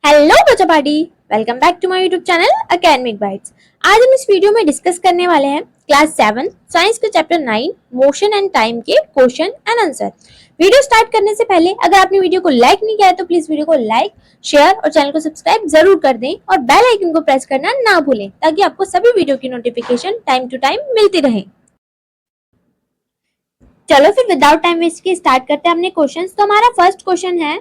Hello बच्चा party, welcome back to my YouTube channel academic bytes. आज हम इस वीडियो में डिस्कस करने वाले हैं क्लास 7 साइंस के चैप्टर 9 मोशन एंड टाइम के question and answer. Video start करने से पहले अगर आपने वीडियो को लाइक नहीं किया है तो प्लीज वीडियो को लाइक, शेयर और चैनल को सब्सक्राइब जरूर कर दें और बेल आइकन को प्रेस करना ना भूलें ताकि आपको सभी वीडियो की नोटिफिकेशन टाइम टू टाइम मिलती रहे। चलो फिर विदाउट टाइम वेस्ट के स्टार्ट करते हैं अपने क्वेश्चन। तो हमारा फर्स्ट क्वेश्चन है,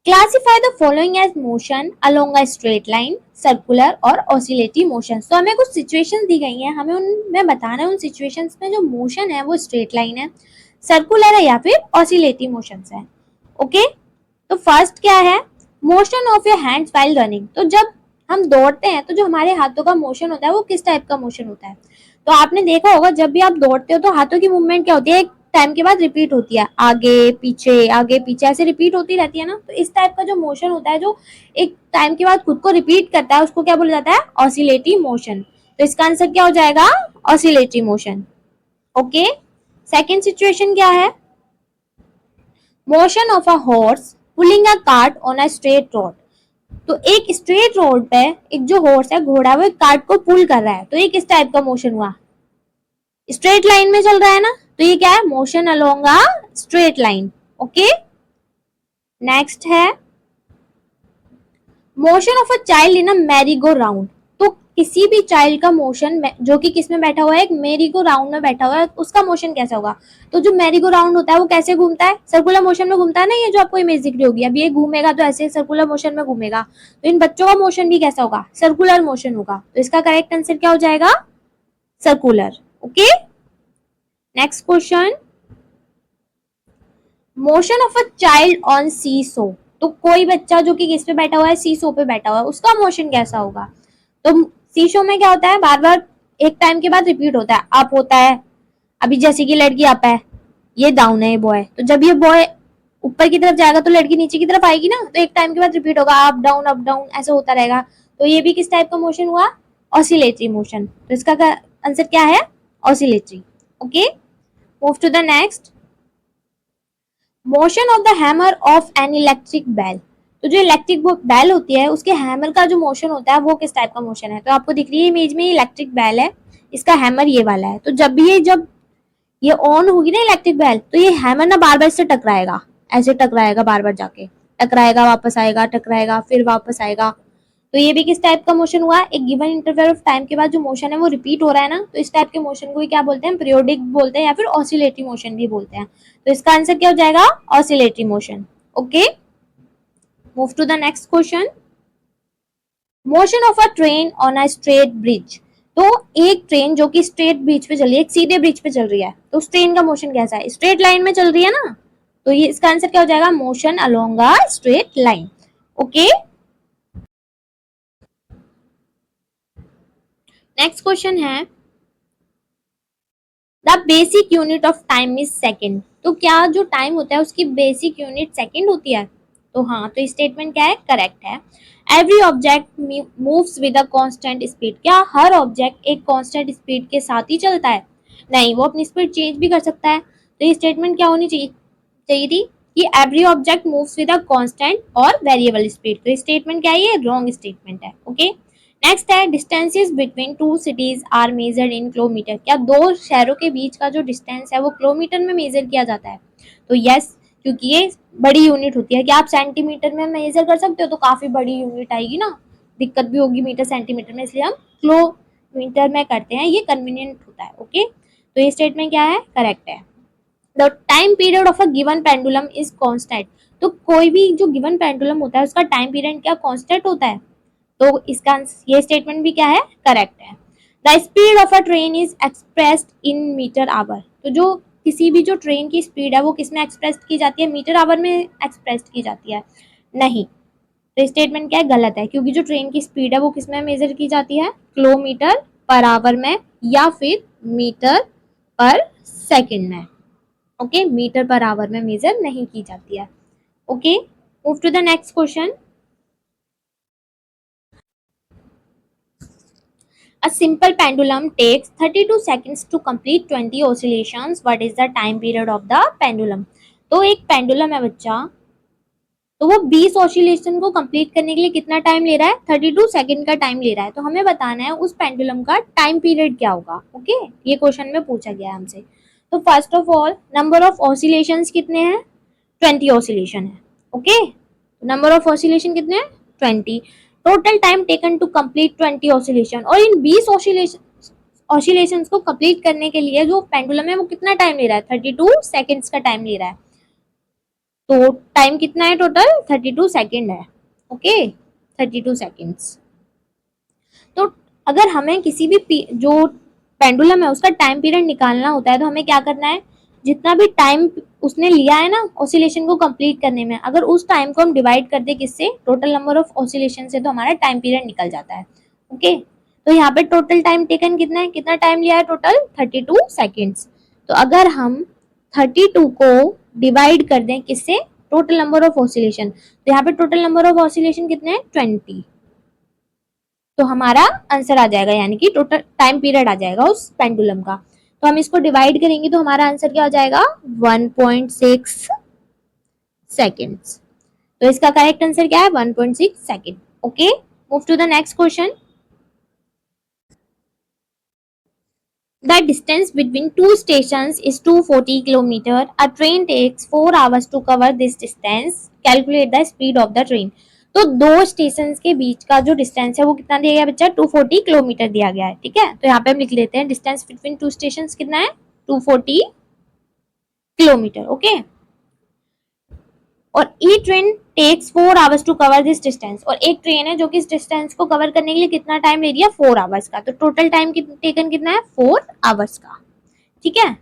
classify the following as motion along a straight line, circular और ऑसिलेटरी मोशन। तो हमें कुछ सिचुएशंस दी गई हैं, हमें उनमें बताना है उन सिचुएशंस में जो मोशन है वो स्ट्रेट लाइन है, सर्कुलर है या फिर ऑसिलेटरी मोशंस है। ओके, तो फर्स्ट क्या है, motion of your hands while running. तो जब हम दौड़ते हैं तो जो हमारे हाथों का मोशन होता है वो किस टाइप का मोशन होता है। तो आपने देखा होगा जब भी आप दौड़ते हो तो हाथों की मूवमेंट क्या होती है, एक टाइम के बाद रिपीट होती है, आगे पीछे ऐसे रिपीट होती रहती है ना। तो इस टाइप का जो मोशन होता है जो एक टाइम के बाद खुद को रिपीट करता है उसको क्या बोला जाता है, ऑसिलेटरी मोशन। तो इसका आंसर क्या हो जाएगा, oscillatory motion. Okay, second situation क्या है, motion of a horse pulling a cart on a straight road. तो एक स्ट्रेट रोड पे एक जो हॉर्स है, घोड़ा, वो एक कार्ट को पुल कर रहा है। तो ये किस टाइप का मोशन हुआ, स्ट्रेट लाइन में चल रहा है ना। तो ये क्या है, motion along a straight line. Okay, next है motion of a child in a merry go round. तो किसी भी चाइल्ड का मोशन जो कि किस में बैठा हुआ है, एक मैरी गो राउंड में बैठा हुआ है, उसका मोशन कैसा होगा। तो जो मैरी गो राउंड होता है वो कैसे घूमता है, सर्कुलर मोशन में घूमता है ना। ये जो आपको इमेज दिख रही होगी, अब ये घूमेगा तो ऐसे सर्कुलर मोशन में घूमेगा। तो इन बच्चों का मोशन भी कैसा होगा, सर्कुलर मोशन होगा। तो इसका करेक्ट आंसर क्या हो जाएगा, circular. Okay, next question, motion of a child on seesaw. तो कोई बच्चा जो कि किस पे बैठा हुआ है, सी सो पे बैठा हुआ है, उसका मोशन कैसा होगा। तो सी शो में क्या होता है, बार बार एक टाइम के बाद रिपीट होता है, अप होता है। अभी जैसे कि लड़की अप है, ये डाउन है, ये बॉय। तो जब ये बॉय ऊपर की तरफ जाएगा तो लड़की नीचे की तरफ आएगी ना। तो एक टाइम के बाद रिपीट होगा, अप डाउन ऐसा होता रहेगा। तो ये भी किस टाइप का मोशन हुआ, ऑसिलेटरी मोशन। तो इसका आंसर क्या है, oscillatory. Okay, move to the next, motion of the hammer of an electric bell. तो जो इलेक्ट्रिक बेल होती है उसके हैमर का जो मोशन होता है वो किस टाइप का मोशन है। तो आपको दिख रही है इमेज में इलेक्ट्रिक बेल है, इसका हैमर ये वाला है। तो जब ये ऑन होगी ना इलेक्ट्रिक बेल, तो ये हैमर ना बार बार इससे टकराएगा, ऐसे टकराएगा, बार बार जाके टकराएगा, वापस आएगा, टकराएगा, फिर वापस आएगा। तो ये भी किस टाइप का मोशन हुआ, एक गिवन इंटरवल ऑफ टाइम के बाद जो मोशन है वो रिपीट हो रहा है ना। तो इस टाइप के मोशन को ही क्या बोलते हैं, पीरियोडिक बोलते हैं या फिर ऑसिलेटरी मोशन भी बोलते हैं। तो इसका आंसर क्या हो जाएगा, oscillatory motion. Okay, move to the next question, motion of a train on a straight bridge. तो एक ट्रेन जो कि स्ट्रेट ब्रिज पे चल रही है, एक सीधे ब्रिज पे चल रही है, तो उस ट्रेन का मोशन कैसा है, स्ट्रेट लाइन में चल रही है ना। तो ये इसका आंसर क्या हो जाएगा, motion along a straight line. Okay, next question है, the basic unit of time is second. तो क्या जो टाइम होता है उसकी बेसिक यूनिट सेकेंड होती है। तो हाँ, तो स्टेटमेंट क्या है, करेक्ट है। Every object moves with a constant speed. क्या हर ऑब्जेक्ट एक कांस्टेंट स्पीड के साथ ही चलता है, नहीं, वो अपनी स्पीड चेंज भी कर सकता है। तो ये स्टेटमेंट क्या होनी चाहिए थी कि every object moves with a constant और वेरिएबल स्पीड। तो स्टेटमेंट क्या है, ये रॉन्ग स्टेटमेंट है। ओके, नेक्स्ट है, distances between two cities are measured in kilometre. क्या दो शहरों के बीच का जो डिस्टेंस है वो किलोमीटर में मेजर किया जाता है। तो यस, क्योंकि ये बड़ी यूनिट होती है। क्या आप सेंटीमीटर में मेजर कर सकते हो, तो काफी बड़ी यूनिट आएगी ना, दिक्कत भी होगी मीटर सेंटीमीटर में, इसलिए हम किलोमीटर में करते हैं, ये कन्वीनियंट होता है। ओके, तो ये स्टेटमेंट क्या है, करेक्ट है। The time period of a given pendulum is constant. तो कोई भी जो गिवन पेंडुलम होता है उसका टाइम पीरियड क्या कांस्टेंट होता है। तो इसका ये स्टेटमेंट भी क्या है, करेक्ट है। The speed of a train is expressed in metre hour. तो जो किसी भी जो ट्रेन की स्पीड है वो किस में एक्सप्रेस की जाती है, मीटर आवर में एक्सप्रेस की जाती है, नहीं। तो स्टेटमेंट क्या है, गलत है, क्योंकि जो ट्रेन की स्पीड है वो किस में मेजर की जाती है, किलोमीटर पर आवर में या फिर मीटर पर सेकंड में। ओके, मीटर पर आवर में मेजर नहीं की जाती है। Okay, move to the next question, a simple pendulum takes 32 seconds to complete 20 oscillations. What is the time period of the pendulum? तो एक पेंडुलम है बच्चा, तो वो 20 ऑसिलेशन को कंप्लीट करने के लिए कितना टाइम ले रहा है, 32 सेकंड का टाइम ले रहा है। तो हमें बताना है उस पेंडुलम का टाइम पीरियड क्या होगा। ओके, ये क्वेश्चन में पूछा गया है हमसे। तो first of all number of oscillations कितने हैं, 20 ऑसिलेशन है। ओके, नंबर ऑफ ऑसिलेशन कितने हैं, 20। Total time taken to complete 20 oscillation, और इन 20 ऑसिलेशंस को कंप्लीट करने के लिए जो पेंडुलम है वो कितना टाइम ले रहा है, 32 सेकंड्स का टाइम ले रहा है। तो टाइम कितना है टोटल, 32 सेकंड है। Okay, 32 seconds. तो अगर हमें किसी भी जो पेंडुलम है उसका टाइम पीरियड निकालना होता है तो हमें क्या करना है, जितना भी टाइम उसने लिया है ना ऑसिलेशन को कंप्लीट करने में, अगर उस टाइम को हम डिवाइड कर दे किससे, टोटल नंबर ऑफ ऑसिलेशन से, तो हमारा टाइम पीरियड निकल जाता है। ओके, तो यहाँ पे टोटल टाइम टेकन कितना है, कितना टाइम लिया है टोटल, 32 सेकेंड्स। तो अगर हम 32 को डिवाइड कर दें किससे, टोटल नंबर ऑफ ऑसिलेशन, तो यहाँ पे टोटल नंबर ऑफ ऑसिलेशन कितने हैं, 20। तो हमारा आंसर आ जाएगा, यानी कि टोटल टाइम पीरियड आ जाएगा उस पेंडुलम का। तो हम इसको डिवाइड करेंगे तो हमारा आंसर क्या हो जाएगा, 1.6 सेकेंड्स। तो इसका करेक्ट आंसर क्या है, 1.6 second. Okay, move to the next question. The distance between two stations is 240 km. A train takes 4 hours to cover this distance. Calculate the speed of the train. तो दो station के बीच का जो distance है वो कितना दिया गया बच्चा, 240 किलोमीटर दिया गया है। ठीक है, तो यहाँ पे हम लिख लेते हैं डिस्टेंस बिटवीन टू स्टेशन कितना है, 240 किलोमीटर। ओके, और a train takes 4 hours to cover this distance, और एक ट्रेन है जो कि इस डिस्टेंस को कवर करने के लिए कितना टाइम ले रही है, 4 आवर्स का। तो टोटल टाइम टेकन कितना है, 4 आवर्स का। ठीक है,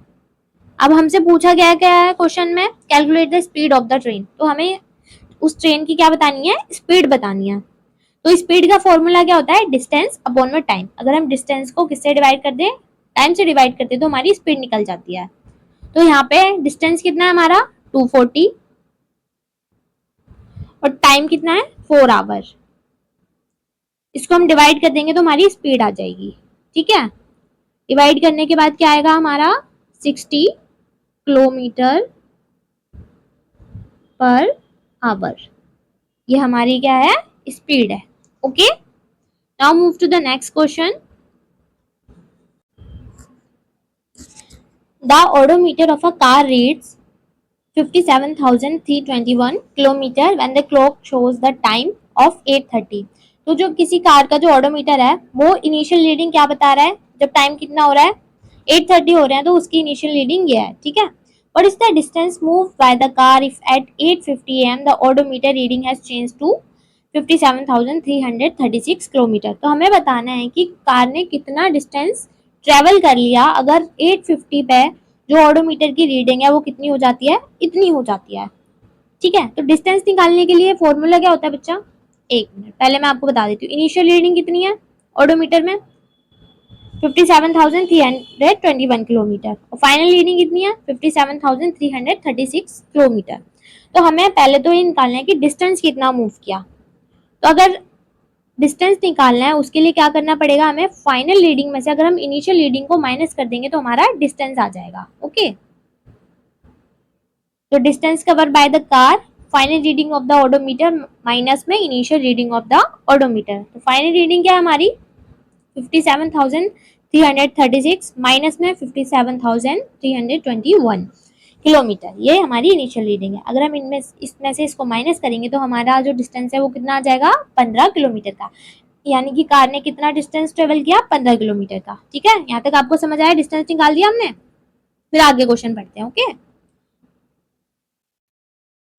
अब हमसे पूछा गया क्या है क्वेश्चन में, calculate the speed of the train. तो हमें उस ट्रेन की क्या बतानी है, स्पीड बतानी है। तो स्पीड का फॉर्मूला क्या होता है, डिस्टेंस अपॉन में टाइम। अगर हम डिस्टेंस को किससे डिवाइड कर दें, टाइम से डिवाइड करते हैं तो हमारी स्पीड निकल जाती है। तो यहाँ पे डिस्टेंस कितना है हमारा, 240, और टाइम कितना है, 4 आवर। इसको हम डिवाइड कर देंगे तो हमारी स्पीड आ जाएगी। ठीक है, डिवाइड करने के बाद क्या आएगा हमारा, 60 किलोमीटर पर आवर। ये हमारी क्या है, स्पीड है। Okay, now move to the next question. The odometer of a car reads 57,321 kilometre when the clock shows the time of 8:30। तो जो किसी कार का जो ऑडोमीटर है वो इनिशियल रीडिंग क्या बता रहा है, जब टाइम कितना हो रहा है, 8:30 हो रहे हैं, तो उसकी इनिशियल रीडिंग ये है। ठीक है, what is the distance moved by the car if at 8:50 am the odometer reading has changed to 57,336 kilometre. तो हमें बताना है कि कार ने कितना डिस्टेंस ट्रेवल कर लिया अगर 8:50 पे जो ऑडोमीटर की रीडिंग है वो कितनी हो जाती है, इतनी हो जाती है। ठीक है, तो डिस्टेंस निकालने के लिए फॉर्मूला क्या होता है बच्चा, एक मिनट पहले मैं आपको बता देती हूँ। इनिशियल रीडिंग कितनी है ऑडोमीटर में, 57,321 किलोमीटर, और फाइनल रीडिंग कितनी है, 57,336 किलोमीटर। तो हमें पहले तो ये निकालना है कि डिस्टेंस कितना मूव किया। तो अगर डिस्टेंस निकालना है उसके लिए क्या करना पड़ेगा, हमें फाइनल रीडिंग में से अगर हम इनिशियल रीडिंग को माइनस कर देंगे तो हमारा डिस्टेंस आ जाएगा। ओके, तो distance cover by the car, final reading of the odometer minus में initial reading of the odometer. तो फाइनल रीडिंग क्या है हमारी, 57,336 माइनस में 57,321 किलोमीटर, ये हमारी इनिशियल रीडिंग है। अगर हम इसमें से इसको माइनस करेंगे तो हमारा जो डिस्टेंस है वो कितना आ जाएगा, 15 किलोमीटर का। यानी कि कार ने कितना डिस्टेंस ट्रेवल किया, 15 किलोमीटर का। ठीक है, यहाँ तक आपको समझ आया, डिस्टेंस निकाल दिया हमने। फिर आगे क्वेश्चन पढ़ते हैं। Okay,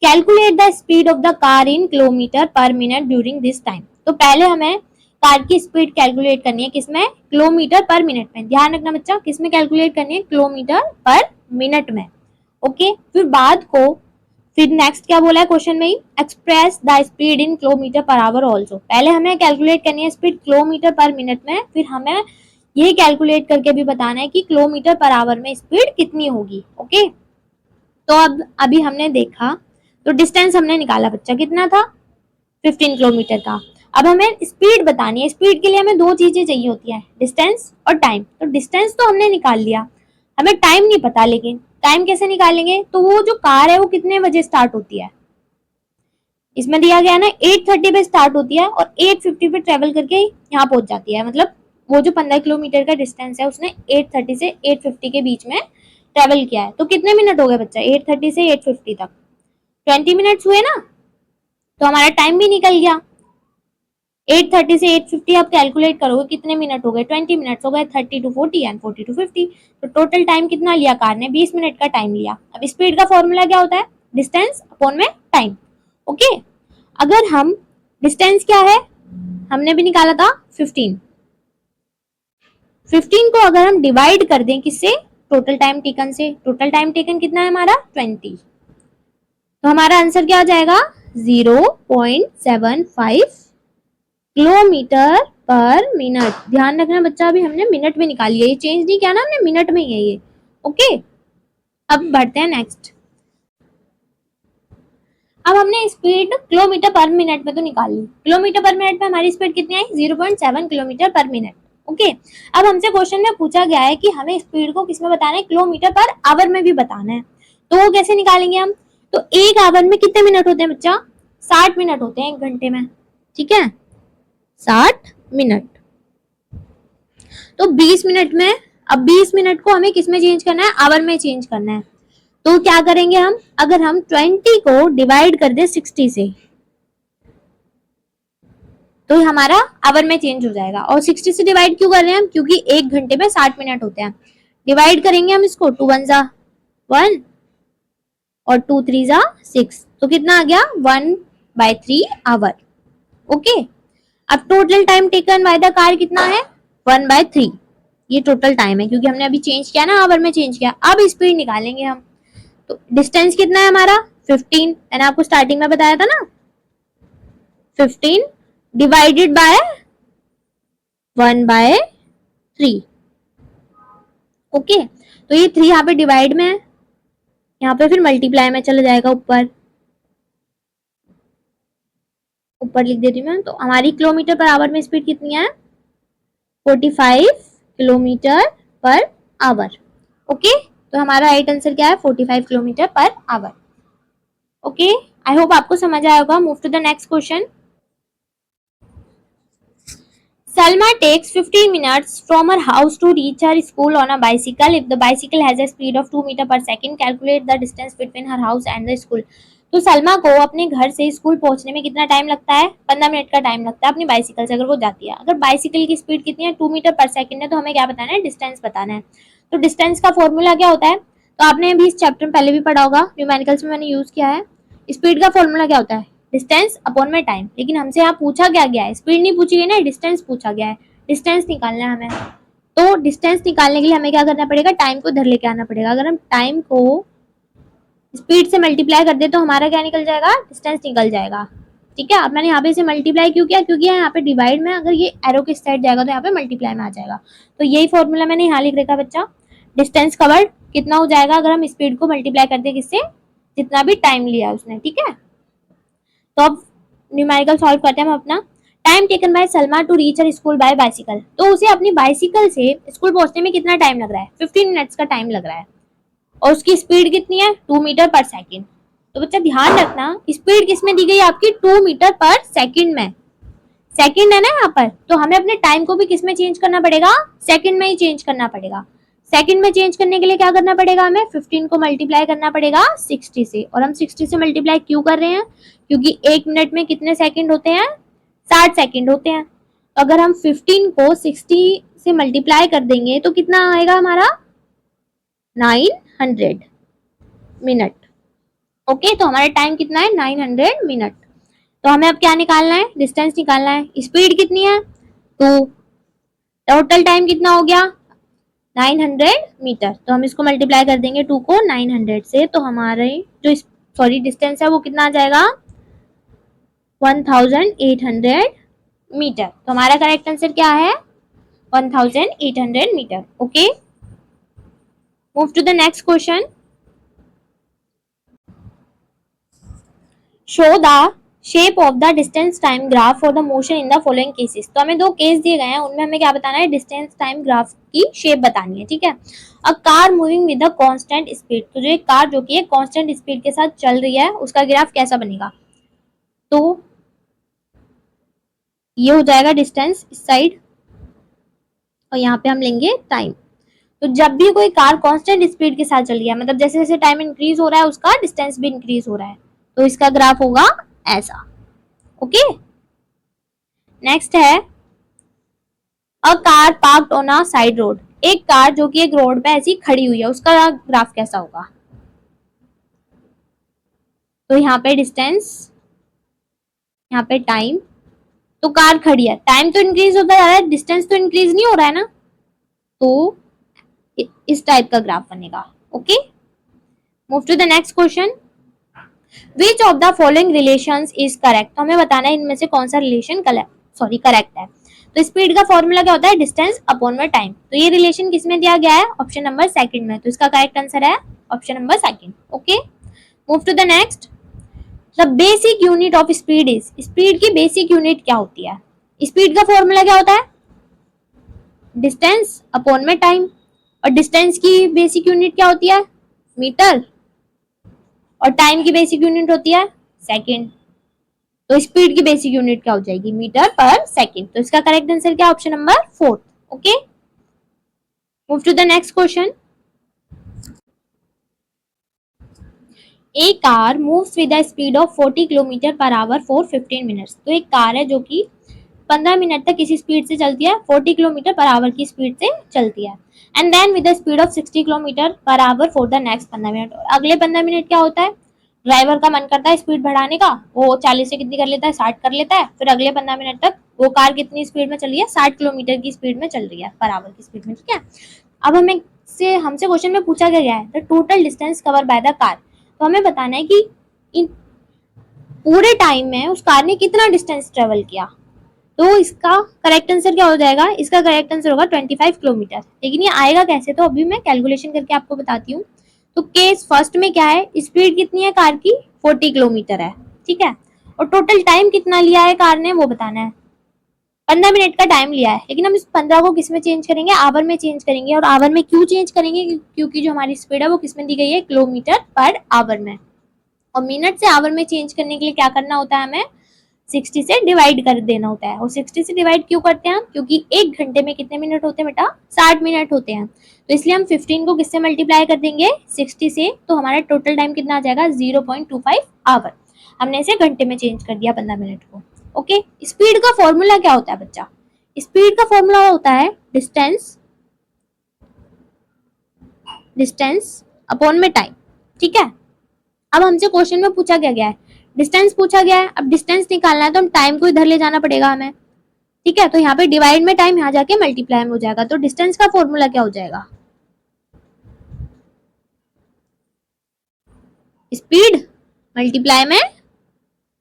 calculate the speed of the car in kilometre पर मिनट ड्यूरिंग दिस टाइम। तो पहले हमें कार की स्पीड कैलकुलेट करनी है, किसमें, किलोमीटर पर मिनट में। ध्यान रखना बच्चा, किसमें कैलकुलेट करनी है, किलोमीटर पर मिनट में। ओके, फिर बाद को, फिर नेक्स्ट क्या बोला है क्वेश्चन में ही, express the speed in kilometre per hour also. पहले हमें कैलकुलेट करनी है स्पीड किलोमीटर पर मिनट में, फिर हमें ये कैलकुलेट करके भी बताना है कि किलोमीटर पर आवर में स्पीड कितनी होगी। ओके, तो अब अभी हमने देखा, तो डिस्टेंस हमने निकाला बच्चा, कितना था, 15 किलोमीटर का। अब हमें स्पीड बतानी है, स्पीड के लिए हमें दो चीजें चाहिए होती है, डिस्टेंस और टाइम। तो डिस्टेंस तो हमने निकाल लिया, हमें टाइम नहीं पता, लेकिन टाइम कैसे निकालेंगे, तो वो जो कार है वो कितने बजे स्टार्ट होती है, इसमें दिया गया ना 8:30 पे स्टार्ट होती है और 8:50 पे ट्रेवल करके यहाँ पहुंच जाती है। मतलब वो जो 15 किलोमीटर का डिस्टेंस है उसने 8:30 से 8:50 के बीच में ट्रेवल किया है। तो कितने मिनट हो गए बच्चा 8:30 से 8:50 तक? 20 मिनट्स हुए ना, तो हमारा टाइम भी निकल गया। 8:30 से 8:50 आप कैलकुलेट करोगे कितने मिनट हो गए, 20 मिनट्स हो गए, 30 to 40 एंड 40 to 50। तो टोटल टाइम कितना लिया कार ने, 20 मिनट का टाइम लिया। अब स्पीड का फॉर्मूला क्या होता है, डिस्टेंस अपॉन में टाइम। ओके, अगर हम डिस्टेंस क्या है हमने भी निकाला था 15, 15 को अगर हम डिवाइड कर दें किससे, टोटल टाइम टेकन से, टोटल टाइम टेकन कितना है हमारा 20, तो हमारा आंसर क्या आ जाएगा 0.75 किलोमीटर पर मिनट। ध्यान रखना बच्चा, अभी हमने मिनट में निकाली है, ये चेंज नहीं किया ना हमने, मिनट में ही है ये। ओके, अब बढ़ते हैं नेक्स्ट। अब हमने स्पीड किलोमीटर पर मिनट में तो निकाल ली, किलोमीटर पर मिनट में हमारी स्पीड कितनी आई 0.7 किलोमीटर पर मिनट। ओके, अब हमसे क्वेश्चन में पूछा गया है कि हमें स्पीड को किसमें बताना है, किलोमीटर पर आवर में भी बताना है। तो वो कैसे निकालेंगे हम, तो एक आवर में कितने मिनट होते हैं बच्चा, 60 मिनट होते हैं एक घंटे में। ठीक है, 60 मिनट। तो 20 मिनट में, अब 20 मिनट को हमें किस में चेंज करना है, आवर में चेंज करना है। तो क्या करेंगे हम, अगर हम 20 को डिवाइड कर दे 60 से तो हमारा आवर में चेंज हो जाएगा। और 60 से डिवाइड क्यों कर रहे हैं हम, क्योंकि एक घंटे में 60 मिनट होते हैं। डिवाइड करेंगे हम इसको, 2 1 जा 1 और 2 3 जा 6, तो कितना आ गया 1/3 आवर। ओके, अब total time taken bye the car कितना है 1/3, ये टोटल टाइम है क्योंकि हमने अभी चेंज किया ना, आवर में चेंज किया। अब स्पीड निकालेंगे हम, तो डिस्टेंस कितना है हमारा 15, मैंने आपको स्टार्टिंग में बताया था ना, 15 डिवाइडेड बाय 1/3। ओके, तो ये 3 यहाँ पे डिवाइड में है, यहाँ पे फिर मल्टीप्लाई में चला जाएगा ऊपर, ऊपर लिख देती हूँ मैं। तो हमारी किलोमीटर पर आवर में स्पीड कितनी है 45 किलोमीटर पर आवर। ओके, तो हमारा राइट आंसर क्या है 45 kilometre per our. Okay, I hope आपको समझ आया होगा। Move to the next question. Salma takes 15 minutes from her house to reach her school on a bicycle. If the bicycle has a speed of 2 meter per second, calculate the distance between her house and the school. तो सलमा को अपने घर से school पहुंचने में कितना time लगता है, 15 मिनट का टाइम लगता है अपनी बाइसिकल से अगर वो जाती है। अगर बाइसिकल की स्पीड कितनी है 2 मीटर पर सेकंड है, तो हमें क्या बताना है, डिस्टेंस बताना है। तो डिस्टेंस का फॉर्मूला क्या होता है, तो आपने अभी इस चैप्टर में पहले भी पढ़ा होगा, न्यूमेरिकल्स में मैंने यूज किया है। स्पीड का फॉर्मूला क्या होता है, डिस्टेंस अपॉन में टाइम। लेकिन हमसे यहाँ पूछा क्या गया है, स्पीड नहीं पूछी गई ना, डिस्टेंस पूछा गया है, डिस्टेंस निकालना है हमें। तो डिस्टेंस निकालने के लिए हमें क्या करना पड़ेगा, टाइम को इधर लेके आना पड़ेगा। अगर हम टाइम को स्पीड से मल्टीप्लाई कर दे तो हमारा क्या निकल जाएगा, डिस्टेंस निकल जाएगा। ठीक है, अब मैंने यहाँ पे इसे मल्टीप्लाई क्यों किया, क्योंकि यहाँ पे डिवाइड में अगर ये एरो के साइड जाएगा तो यहाँ पे मल्टीप्लाई में आ जाएगा। तो यही फॉर्मूला मैंने यहाँ लिख रखा बच्चा, डिस्टेंस कवर्ड कितना हो जाएगा अगर हम स्पीड को मल्टीप्लाई कर दे किससे, जितना भी टाइम लिया उसने। ठीक है, तो अब न्यूमेरिकल सॉल्व करते हैं हम अपना। Time taken by Salma to reach her school by bicycle, तो उसे अपनी बाइसिकल से स्कूल पहुंचने में कितना टाइम लग रहा है, 15 मिनट्स का टाइम लग रहा है। और उसकी स्पीड कितनी है 2 मीटर पर सेकंड। तो बच्चा ध्यान रखना, स्पीड किसमें दी गई है आपकी 2 मीटर पर सेकंड में, सेकंड है ना यहाँ पर, तो हमें अपने टाइम को भी किसमें चेंज करना पड़ेगा, सेकंड में ही चेंज करना पड़ेगा। सेकंड में चेंज करने के लिए क्या करना पड़ेगा, हमें 15 को मल्टीप्लाई करना पड़ेगा 60 से। और हम 60 से मल्टीप्लाई क्यों कर रहे हैं, क्योंकि एक मिनट में कितने सेकंड होते हैं 60 सेकंड होते हैं। तो अगर हम 15 को 60 से मल्टीप्लाई कर देंगे तो कितना आएगा हमारा 900 मिनट। ओके, तो हमारा टाइम कितना है 900 मिनट। तो हमें अब क्या निकालना है, डिस्टेंस निकालना है। स्पीड कितनी है 2, टोटल टाइम कितना हो गया 900 मीटर। तो हम इसको मल्टीप्लाई कर देंगे 2 को 900 से, तो हमारे जो सॉरी डिस्टेंस है वो कितना आ जाएगा 1800 मीटर। तो हमारा करेक्ट आंसर क्या है 1800 metre. Okay, move to the next question. Show the shape of the distance time graph for the motion in the following cases. तो हमें 2 केस दिए गए हैं, उनमें हमें क्या बताना है, डिस्टेंस टाइम ग्राफ की शेप बतानी है। ठीक है, a car moving with a constant speed, तो जो एक कार जो कि एक कांस्टेंट स्पीड के साथ चल रही है उसका ग्राफ कैसा बनेगा। तो ये हो जाएगा डिस्टेंस इस साइड, और यहाँ पे हम लेंगे टाइम। तो जब भी कोई कार कांस्टेंट स्पीड के साथ चल रही है, मतलब जैसे जैसे टाइम इंक्रीज हो रहा है उसका डिस्टेंस भी इंक्रीज हो रहा है, तो इसका ग्राफ होगा ऐसा। ओके, नेक्स्ट है a car parked on a side road. एक कार जो कि एक रोड पे ऐसी खड़ी हुई है, उसका ग्राफ कैसा होगा? तो यहाँ पे डिस्टेंस, यहाँ पे टाइम, तो कार खड़ी है, टाइम तो इंक्रीज होता जा रहा है, डिस्टेंस तो इंक्रीज नहीं हो रहा है ना, तो इस टाइप का ग्राफ बनेगा। Okay, move to the next question. Which of the following relations is correct? तो हमें बताना है इनमें से कौन सा रिलेशन करेक्ट है। तो स्पीड का फॉर्मूला क्या होता है? डिस्टेंस अपॉन में टाइम। तो ये रिलेशन किसमें दिया गया है? ऑप्शन नंबर सेकंड में, तो इसका करेक्ट आंसर है option number second. Okay, move to the next. The basic unit of speed is, speed की बेसिक यूनिट क्या होती है? स्पीड का फॉर्मूला क्या होता है? डिस्टेंस अपॉन में टाइम, और डिस्टेंस की बेसिक यूनिट क्या होती है? मीटर, और टाइम की बेसिक यूनिट होती है सेकंड। तो स्पीड की बेसिक यूनिट क्या हो जाएगी? Metre per second. तो इसका करेक्ट आंसर क्या? Option number fourth. Okay, move to the next question. एक car moves with the speed of 40 kilometre per hour for 15 minutes. तो एक कार है जो कि 15 मिनट तक किसी स्पीड से चलती है, 40 किलोमीटर पर आवर की स्पीड से चलती है, and then with the speed of 60 kilometre per hour for the next 15 minute. और अगले 15 मिनट क्या होता है? ड्राइवर का मन करता है स्पीड बढ़ाने का, वो 40 से कितनी कर लेता है? 60 कर लेता है। फिर अगले 15 मिनट तक वो कार कितनी स्पीड में चल रही है? 60 किलोमीटर की स्पीड में चल रही है, पर आवर की स्पीड में। ठीक है, अब हमसे क्वेश्चन में पूछा गया है the total distance cover by the car. तो हमें बताना है कि इन पूरे टाइम में उस कार ने कितना डिस्टेंस ट्रेवल किया। तो इसका करेक्ट आंसर क्या हो जाएगा? इसका करेक्ट आंसर होगा 25 किलोमीटर। लेकिन ये आएगा कैसे? तो अभी मैं कैलकुलेशन करके आपको बताती हूँ। तो केस फर्स्ट में क्या है? स्पीड कितनी है कार की? 40 किलोमीटर है, ठीक है, और टोटल टाइम कितना लिया है कार ने वो बताना है। 15 मिनट का टाइम लिया है, लेकिन हम इस 15 को किस में चेंज करेंगे? आवर में चेंज करेंगे। और आवर में क्यों चेंज करेंगे? क्योंकि जो हमारी स्पीड है वो किस में दी गई है? किलोमीटर पर आवर में। और मिनट से आवर में चेंज करने के लिए क्या करना होता है? हमें 60 से डिवाइड कर देना होता है। और 60 से डिवाइड क्यों करते हैं हम? क्योंकि एक घंटे में कितने मिनट होते हैं बेटा? 60 मिनट होते हैं। तो इसलिए हम 15 को किससे मल्टीप्लाई कर देंगे? 60 से। तो हमारा टोटल टाइम कितना आ जाएगा? 0.25 आवर। हमने इसे घंटे में चेंज कर दिया 15 मिनट को। ओके, स्पीड का फॉर्मूला क्या होता है बच्चा? स्पीड का फॉर्मूला होता है डिस्टेंस अपॉन में टाइम। ठीक है, अब हमसे क्वेश्चन में पूछा क्या गया है? डिस्टेंस पूछा गया है। अब डिस्टेंस निकालना है तो हम टाइम को इधर ले जाना पड़ेगा हमें। ठीक है, तो यहाँ पे डिवाइड में टाइम, यहाँ जाके मल्टीप्लाई में हो जाएगा। तो डिस्टेंस का फॉर्मूला क्या हो जाएगा? स्पीड मल्टीप्लाई में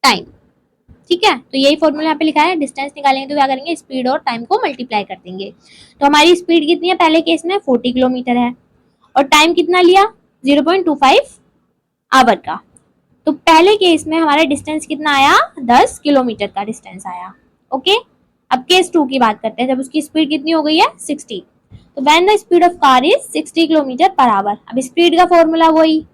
टाइम। ठीक है, तो यही फॉर्मूला यहाँ पे लिखा है। डिस्टेंस निकालेंगे तो क्या करेंगे? स्पीड और टाइम को मल्टीप्लाई कर देंगे। तो हमारी स्पीड कितनी है पहले केस में? 40 किलोमीटर है, और टाइम कितना लिया? 0.25 आवर का। तो पहले केस में हमारा डिस्टेंस कितना आया? 10 किलोमीटर का डिस्टेंस आया। ओके, अब केस 2 की बात करते हैं, जब उसकी स्पीड कितनी हो गई है? 60। तो when the speed of car is 60 kilometre per our. अब स्पीड का फॉर्मूला वही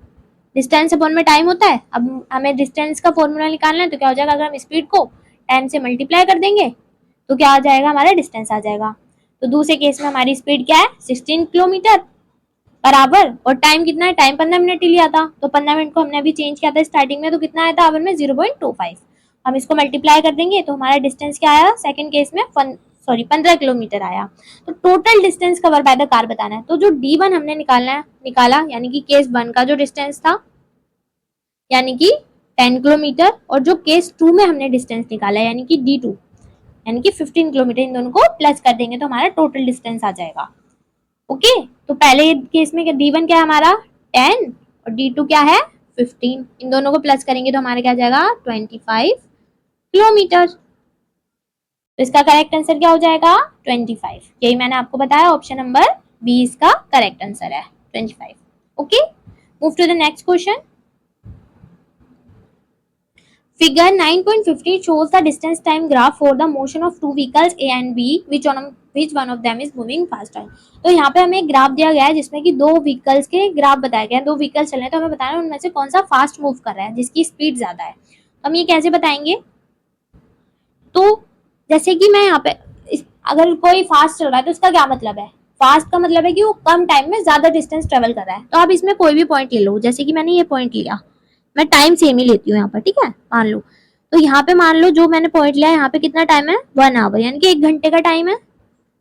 डिस्टेंस अपॉन में टाइम होता है। अब हमें डिस्टेंस का फॉर्मूला निकालना है, तो क्या हो जाएगा? अगर हम स्पीड को टाइम से मल्टीप्लाई कर देंगे तो क्या आ जाएगा? हमारा डिस्टेंस आ जाएगा। तो दूसरे केस में हमारी स्पीड क्या है? 16 किलोमीटर पर आवर, और टाइम कितना है? टाइम 15 मिनट ही लिया था, तो 15 मिनट को हमने अभी चेंज किया था स्टार्टिंग में, तो कितना आया था आवर में? 0.25। हम इसको मल्टीप्लाई कर देंगे तो हमारा डिस्टेंस क्या आया सेकंड केस में? 15 किलोमीटर आया। तो total distance cover by the car बताना है। तो जो D1 हमने निकाला यानी कि केस 1 का जो डिस्टेंस था यानी कि 10 किलोमीटर, और जो केस 2 में हमने डिस्टेंस निकाला यानी कि D2 यानी कि 15 किलोमीटर, इन दोनों को प्लस कर देंगे तो हमारा टोटल डिस्टेंस आ जाएगा। ओके, तो पहले केस में D1 क्या है हमारा? 10, और D2 क्या है? 15। इन दोनों को प्लस करेंगे तो हमारा क्या आ जाएगा? 25 किलोमीटर। तो इसका करेक्ट आंसर क्या हो जाएगा? 25। यही मैंने आपको बताया, ऑप्शन नंबर बी इसका करेक्ट आंसर है, 25। Okay, move to the next question. Figure 9.15 shows the distance time graph for the motion of two vehicles A and B, which one of them is moving faster। तो यहाँ पे हमें एक graph दिया गया है जिसमें कि दो व्हीकल्स के ग्राफ बताए गए हैं। दो व्हीकल्स चल रहे हैं, तो हमें बताना है उनमें से कौन सा फास्ट मूव कर रहा है, जिसकी स्पीड ज्यादा है। हम ये कैसे बताएंगे? तो जैसे कि मैं यहाँ पे अगर कोई फास्ट चल रहा है तो उसका क्या मतलब है? फास्ट का मतलब है कि वो कम टाइम में ज्यादा डिस्टेंस ट्रेवल कर रहा है। तो आप इसमें कोई भी पॉइंट ले लो, जैसे कि मैंने ये पॉइंट लिया, मैं टाइम सेम ही लेती हूँ यहाँ पर, ठीक है, मान लो। तो यहाँ पे मान लो जो मैंने पॉइंट लिया, यहाँ पे कितना टाइम है, 1 आवर, यानी कि 1 घंटे का टाइम है।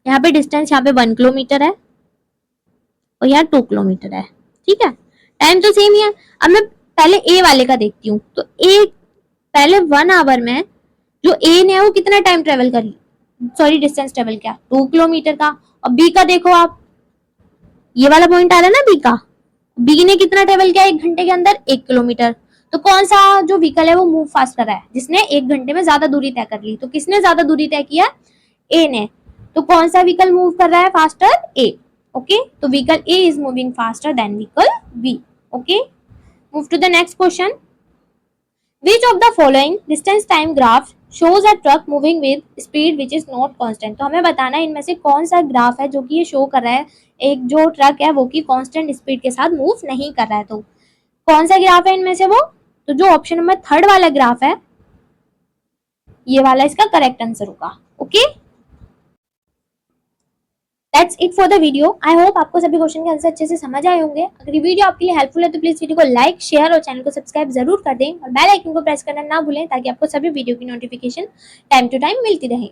यहाँ पे डिस्टेंस यहाँ पे 1 किलोमीटर है और यहाँ 2 किलोमीटर है, ठीक है, टाइम तो सेम ही है। अब मैं पहले ए वाले का देखती हूँ, तो ए पहले 1 आवर में जो ए ने वो कितना टाइम ट्रेवल कर, सॉरी डिस्टेंस ट्रेवल किया 2 किलोमीटर का। और बी का देखो आप, ये वाला पॉइंट आ रहा है ना बी का, बी ने कितना ट्रेवल किया 1 घंटे के अंदर, 1 किलोमीटर। तो कौन सा जो व्हीकल है वो मूव फास्ट कर रहा है, जिसने 1 घंटे में ज्यादा दूरी तय कर ली। तो किसने ज्यादा दूरी तय किया, ए ने। तो कौन सा व्हीकल मूव कर रहा है फास्टर, ए। ओके, तो vehicle A is moving faster than vehicle B. Okay, move to the next question. Which of the following distance time graph shows a truck moving with speed which is not constant? तो हमें बताना है इनमें से कौन सा graph है जो कि ये शो कर रहा है एक जो ट्रक है वो कि कांस्टेंट स्पीड के साथ मूव नहीं कर रहा है। तो कौन सा ग्राफ है इनमें से वो? तो जो ऑप्शन नंबर 3 वाला ग्राफ है, ये वाला इसका करेक्ट आंसर होगा। Okay, that's it for the video. I hope आपको सभी क्वेश्चन के आंसर अच्छे से समझ आए होंगे। अगर ये वीडियो आपके लिए हेल्पफुल है तो प्लीज वीडियो को लाइक, शेयर और चैनल को सब्सक्राइब जरूर कर दें और बेल आइकन को प्रेस करना ना भूलें ताकि आपको सभी वीडियो की नोटिफिकेशन टाइम टू टाइम मिलती रहे।